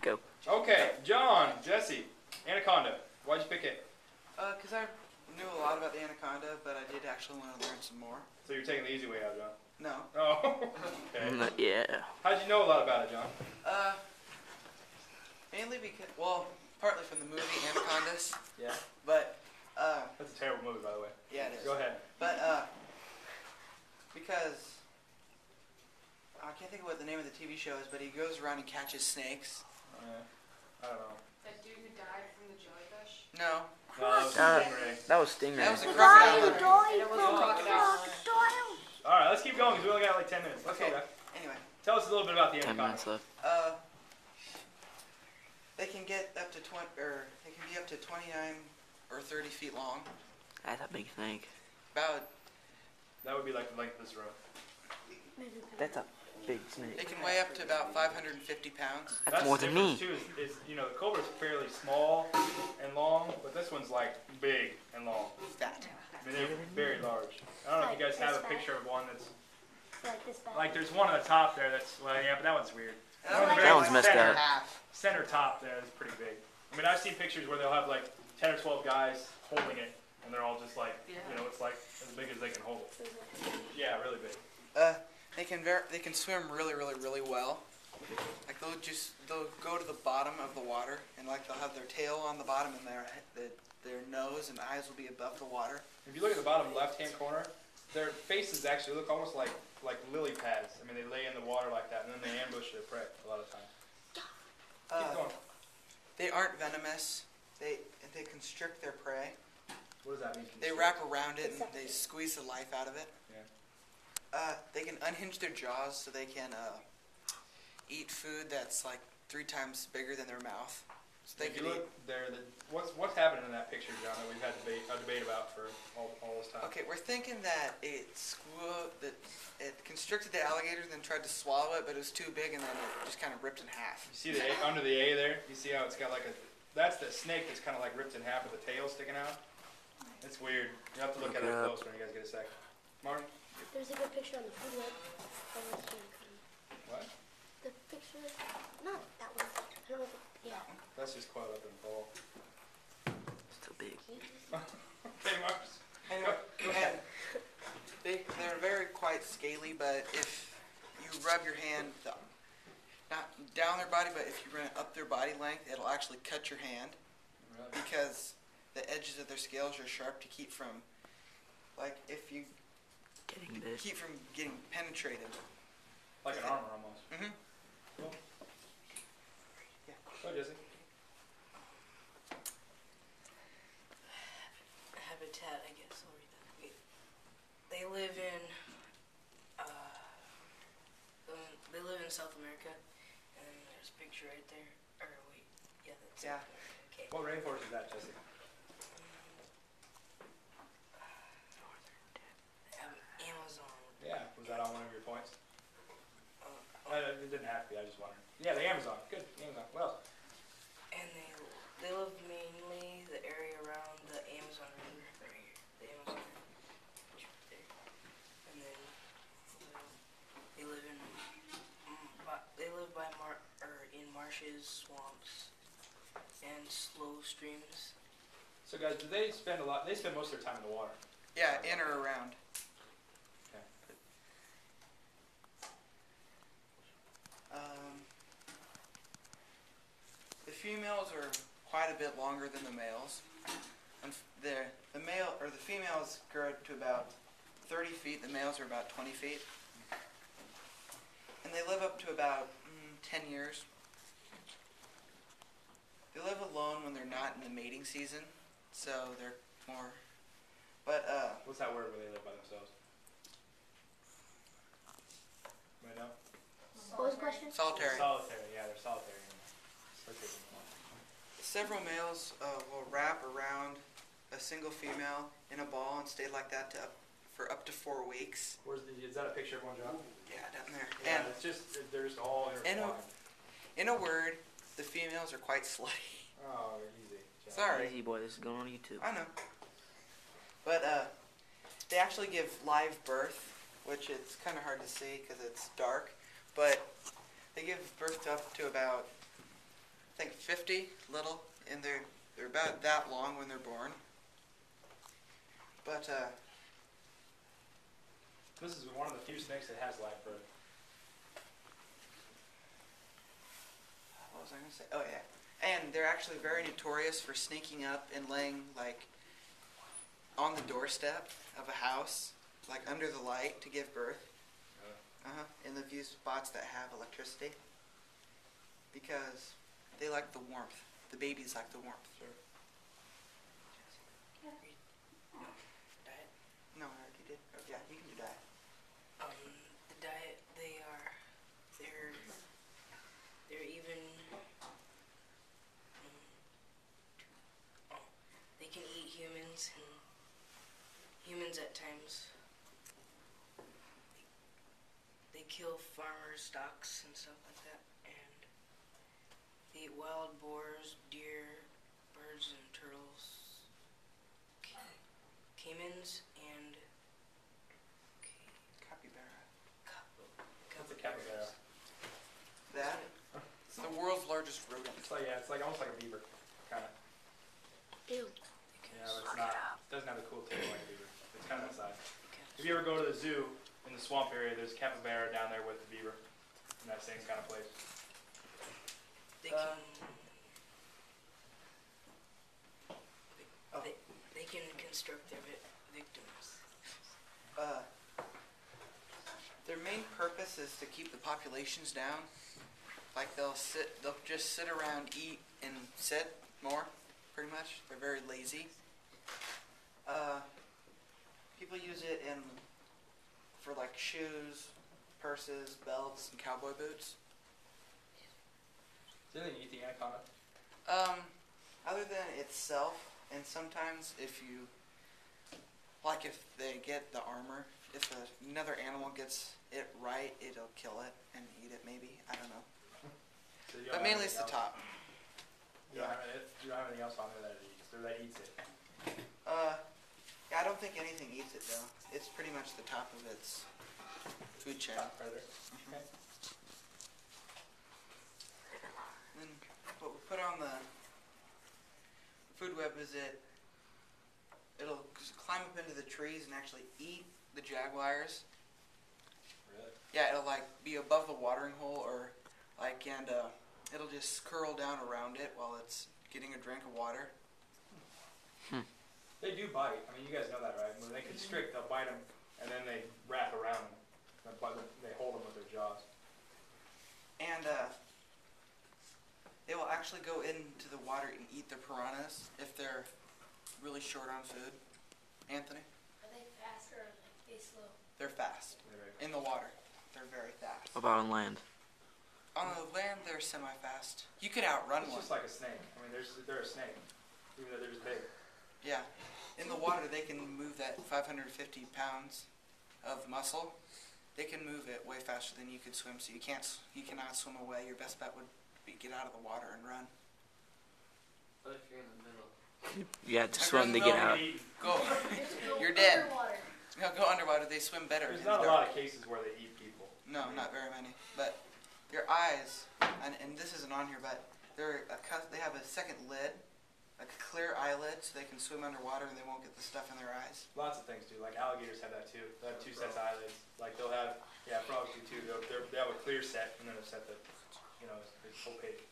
Go. Okay, Jon, Jesse, anaconda. Why'd you pick it? Because I knew a lot about the anaconda, but I did actually want to learn some more. So you're taking the easy way out, Jon? No. Oh, okay. Yeah. How'd you know a lot about it, Jon? Mainly because, well, partly from the movie Anacondas. Yeah. But, That's a terrible movie, by the way. yeah, it is. Go ahead. But, because, I can't think of what the name of the TV show is, but he goes around and catches snakes. I don't know. That dude who died from the jellyfish? No. That was Stingray. That was a crocodile. It was a crocodile. Alright, let's keep going because we only got like 10 minutes. Let's Okay. go back. Anyway. Tell us a little bit about the 10 anaconda. minutes left. They can get up to 20, or they can be up to 29 or 30 feet long. That's a big snake. About, That would be like the length of this room. That's a big they snake. can weigh up to about 550 pounds. That's more the than me. difference, too, is, you know, the cobra's fairly small and long, but this one's like big and long. Fat. I mean, they're very large. I don't know if you guys have a picture of one that's, Like this bad. like there's one on the top there that's, well, yeah, but that one's weird. That one's messed center, up. Center top there is pretty big. I mean, I've seen pictures where they'll have like 10 or 12 guys holding it, and they're all just like, you know, it's like as big as they can hold it. Yeah, really big. They can swim really well. Like they'll go to the bottom of the water, and like they'll have their tail on the bottom, and their nose and eyes will be above the water. If you look at the bottom left-hand corner, their faces actually look almost like lily pads. I mean, they lay in the water like that, and then they ambush their prey a lot of times. Keep going. They aren't venomous. They constrict their prey. What does that mean? They wrap around it and they squeeze the life out of it. Yeah. They can unhinge their jaws so they can eat food that's like 3 times bigger than their mouth. So they If can you look there, what's happening in that picture, Jon, that we've had a debate about for all this time? Okay, we're thinking that it constricted the alligator and then tried to swallow it, but it was too big and then it just kind of ripped in half. You see the A, under the A there? You see how it's got like that's the snake that's kind of like ripped in half with the tail sticking out? It's weird. You have to look at it close when you guys get a second. Marty? There's a good picture on the food web. What? The picture, not that one. I don't know if yeah. That's just coiled up in a ball. Still big. Okay, Marcus. Anyway, and they're very quite scaly, but if you rub your hand, not down their body, but if you run it up their body length, it'll actually cut your hand. Really? Because the edges of their scales are sharp to keep from, like if you keep from getting penetrated. Like an armor almost. Mm-hmm. Cool. Yeah. Go, Jesse. Habitat, I guess. I'll read that. They live in South America, and then there's a picture right there. Or wait, yeah, that's Yeah. it. Okay. What rainforest is that, Jesse? Amazon. Yeah. Was that on one of your points? It didn't have to be. I just wondered. Yeah, the Amazon. Good. Amazon. Well. And they live mainly the area around the Amazon River, right here, the Amazon River, which right there. And then they live in marshes, swamps, and slow streams. So guys, do they spend a lot? They spend most of their time in the water. Yeah, in or around. Okay. The females are quite a bit longer than the males. And the females grow to about 30 feet. The males are about 20 feet. And they live up to about 10 years. They live alone when they're not in the mating season, so they're more. But What's that word where they live by themselves? Right now? What was the question? solitary. Solitary. Yeah, they're solitary. Several males will wrap around a single female in a ball and stay like that for up to 4 weeks. Is that a picture of one, Jon? Yeah, down there. Yeah, And it's just they're just all intertwined. in a word, the females are quite slutty. Oh, easy. Jon. Sorry. Easy boy, this is going on YouTube. I know. But they actually give live birth, which it's kind of hard to see because it's dark. But they give birth to up to about think 50 little, and they're about that long when they're born. But This is one of the few snakes that has live birth. what was I going to say? Oh yeah, and they're actually very notorious for sneaking up and laying like on the doorstep of a house, like under the light to give birth. In the few spots that have electricity, because they like the warmth. The babies like the warmth. Sure. Diet. No, I already did. Oh, yeah, you can do diet. The diet, they're even, they can eat humans, and humans at times, they kill farmer stocks and stuff like that, and they eat wild boars, deer, birds, and turtles, caimans, and Capybara. What's a capybara? That? It's the world's largest rodent. It's like, yeah, it's like almost like a beaver, kind of. Ew. Yeah, but it's not. It doesn't have the cool tail like a beaver. It's kind of that size. If you ever go to the zoo in the swamp area, there's a capybara down there with the beaver in that same kind of place. They can, Oh. they can construct their victims. Their main purpose is to keep the populations down. Like they'll just sit around, eat, and sit more, pretty much. They're very lazy. People use it for like shoes, purses, belts, and cowboy boots. Do you think you eat the anaconda? Other than itself, and sometimes if they get the armor, if another animal gets it right, it'll kill it and eat it maybe. I don't know. So you don't But have mainly it's the anything else? top. You don't have anything else on there that it eats, or that eats it. Yeah, I don't think anything eats it though. It's pretty much the top of its food chain. Top right there. Okay. Then what we put on the food web is it'll climb up into the trees and actually eat the jaguars. Really? Yeah, it'll like be above the watering hole and it'll just curl down around it while it's getting a drink of water. They do bite. I mean, you guys know that, right? When they constrict, they'll bite them, and then they wrap around them. They hold them with their jaws. And they will actually go into the water and eat the piranhas if they're really short on food. Anthony? Are they fast or are they slow? They're fast. They're very In the water, they're very fast. What about on land? On the land, they're semi-fast. You could outrun It's one. just like a snake. I mean, they're a snake, even though they're just big. Yeah. In the water, they can move that 550 pounds of muscle. They can move it way faster than you could swim, so you cannot swim away. Your best bet would be get out of the water and run. What if you're in the middle? Yeah, to If swim to you're in get the out. Go. Go You're dead. underwater. No, go underwater. They swim better. There's in the not a dark. lot of cases where they eat people. No, not very many. But their eyes, and this isn't on here, but they have a second lid, like a clear eyelid, so they can swim underwater and they won't get the stuff in their eyes. Lots of things do. Like alligators have that too. They have two sets of eyelids. Like they'll have, frogs do too. They have a clear set and then a set that, is opaque.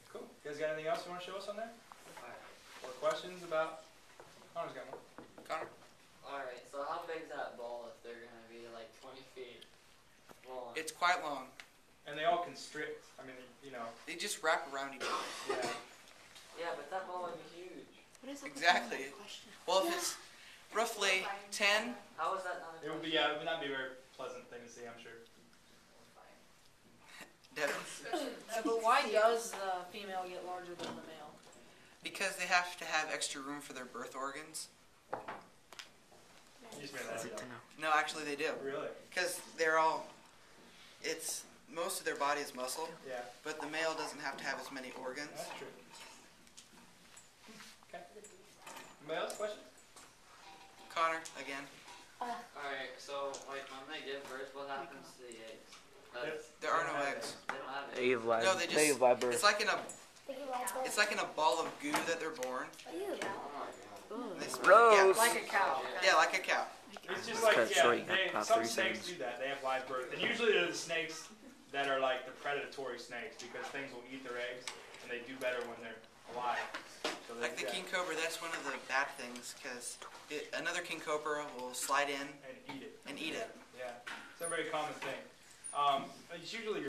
Cool. You guys got anything else you want to show us on there? Or questions about? Connor's got one. Connor? Alright, so how big is that ball if they're gonna be like 20 feet long? It's quite long. And they all constrict. I mean, They just wrap around each other. yeah. Yeah, but that ball would be huge. What is Exactly. Well, if it's roughly 10, How is that not a It would be, it would not be a very pleasant thing to see, I'm sure. Devin, But why does the female get larger than the male? because they have to have extra room for their birth organs. You just made that Good up. to know. No, actually they do. Really? Because most of their body is muscle, Yeah. but the male doesn't have to have as many organs. That's true. Okay. Anybody else? Questions? Connor, again. Alright, so like when they give birth, what happens to the eggs? There are no eggs. They don't have They have live. No, they They just. have live birth. It's like in a. Think you like that? It's like in a ball of goo that they're born. Ew. And they spit- Gross. Like a cow. Yeah, like a cow. It's just Let's like, cut it short, you got about some 3 snakes seconds. do that. They have live birth. And usually they're the snakes that are like the predatory snakes because things will eat their eggs and they do better when they're alive. So Like the king cobra, that's one of the bad things because another king cobra will slide in and eat it. and eat it. Yeah, it's a very common thing. It's usually